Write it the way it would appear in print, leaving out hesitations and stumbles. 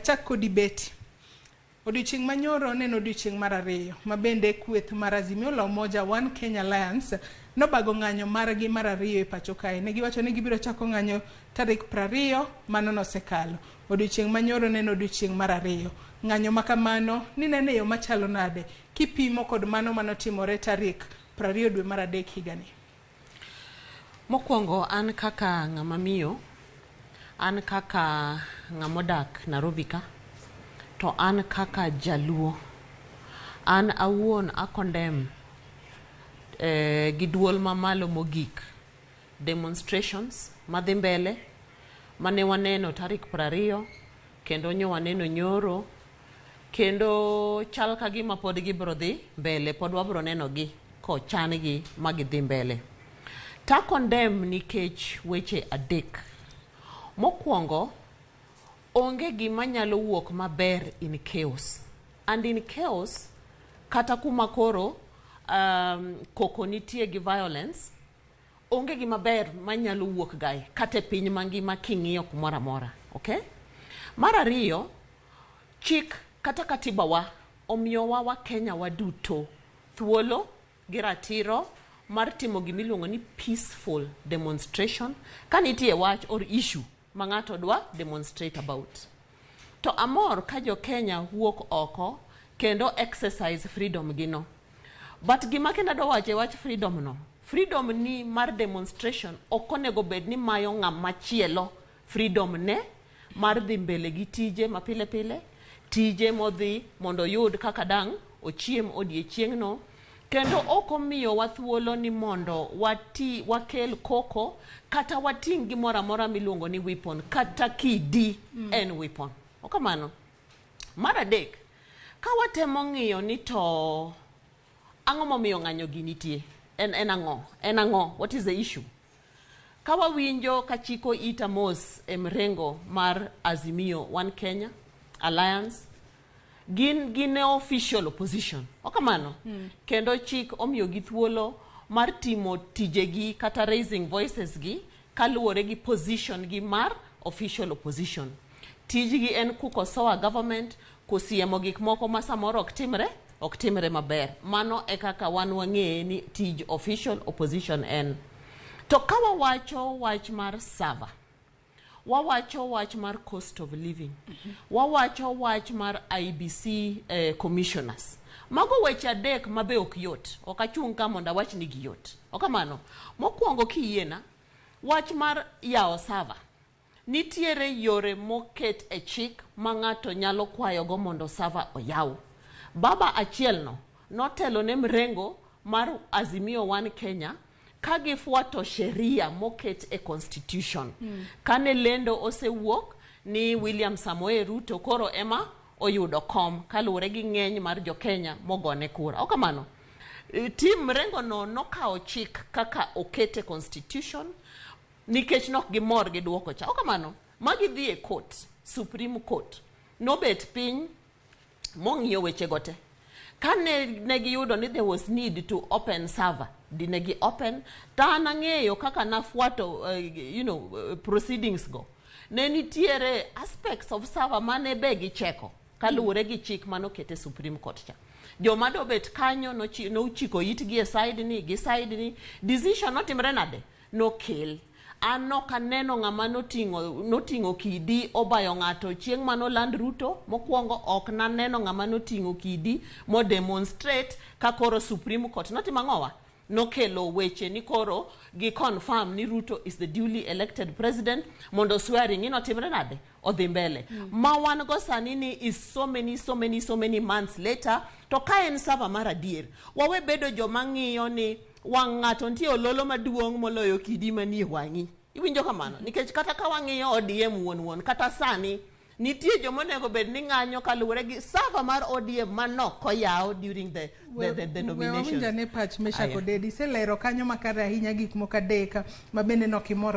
Achak kodi beti. Odiochieng' manyoro neno odiochieng' mar ariyo mabende kweth mar Azimio la Umoja One Kenya Alliance nobago ng'anyo margi mar ariyo e pacho kae. Ne giwacho ni gibiro chako ng'anyo tarik 20 mano nosekalo. Odiochieng' manyoro neno odiochieng' mar ariyo. Ng'anyo makamano ni nene yo machalo nade kipimo kod mano manotimore tarik 20 dwe mar adek higani. Mokwongo an kaka ng'ama miyo, an kaka ng'amodak Nairobi ka, to an kaka jaluo, an awuon akondem gi duol mamalo mogik demonstrations madhi mbele mane waneno tarik 20 kendo nyo waneno nyoro kendo chal ka gima pod gibro dhi mbele, pod wabro neno gi ko chan gi magidhi mbele. Ta kondem nikech weche adek. Mokwongo, onge gima nyalo wuok maber in chaos. And in chaos, kata kuma koro koko nitie gi violence, onge gima ber manyalo wuok gae, kate piny mangima king'iyo kumora mora. Okay? Mar ariyo, chik kata katiba wa omiyowa wa Kenya waduto thuolo gi ratiro mar timo gimiluongo ni peaceful demonstration ka nitie wach or issue ma ng'ato dwa demonstrate about. To amor ka jo Kenya wuok oko kendo exercise freedom gino. But gima kenda do wache wach freedom no. Freedom ni mar demonstration okonego bed ni mayo ng'am machielo freedom ne mar dhi mbele gi tije mapile pile, tije modhi mondo yud kaka dang ochiem odiechieng' no, kendo oko miyo wathuolo ni mondo wakel koko kata wating gimora mora miluongo ni weapon kata kidi en weapon. Okamano. Mar adek, ka watemo ng'iyo ni to ang'o momiyo ng'anyo gi nitie? En ang'o? What is the issue? Ka wawinjo ka chiko ita mos e mrengo mar Azimio One Kenya Alliance, gin official opposition. Okamano. Kendo chik omiyo gi thuolo mar timo tijegi kata raising voices gi kaluwore gi position gi mar official opposition. Tijgi en kukosoa government, kusiemo gik moko ma samoro ok timre maber. Mano e kaka wan wang'eye ni tij official opposition en. To ka wawacho wach mar server, wawacho wach mar cost of living, wawacho wach mar IBC commissioners. Mago weche adek mabe ok yot. Ok achung' ka mondo awach ni gi yot. Okamano. Mokwongo kiyiena, wach mar yawo server. Nitiere yore moket e chik ma ng'ato nyalo kwayogo mondo server oyaw. Baba achiel no notelo ne mrengo mar Azimio One Kenya ka gifuato sheria moket e constitution. Kane lendo osewuok ni William Samoei Ruto koro ema oyudo kom kaluwore gi ng'eny mar jo Kenya mogone kura. Okamano. Tim mrengo no nokawo chik kaka okete constitution nikech nok gimor gi duoko cha. Okamano. Magi dhi e court, Supreme Court. Nobet piny mong'iyo weche gote. Kane negiyudo ni there was need to open server, dinegi open, ta nang'eyo kaka nafuato proceedings go. Ne nitiere aspects of server mane be gicheko kaluwore gi chik manokete Supreme Court cha. Joma dobet kanyo nochiko itgi e side ni, decision notimre nade? No kill. Ano kaneno ng'ama noting'o kidi obayo ng'ato chieng' mano land Ruto. Mokwongo ok naneno ng'ama noting'o kidi mo demonstrate ka koro Supreme Court notima ng'owa nokelo weche ni koro gi confirm ni Ruto is the duly elected president mondo swearing inotimre nade odhi mbele. Ma wan go sani ni is so many months later to ka en server mar adier. Wawe bedo joma ng'iyo ni wang' ng'ato nitie ololo maduong' moloyo kidi manie wang'i. Iwinjo kamano? Nikech kata ka wang'iyo ODM wuon kata sani nitie joma onego bed ni ng'anyo kaluwore gi server mar ODM manok oyaw during the nominations. Wawinja ne pach mesha kodedi se lero kanyo makare ahinya gik moko adek mabende nokimoro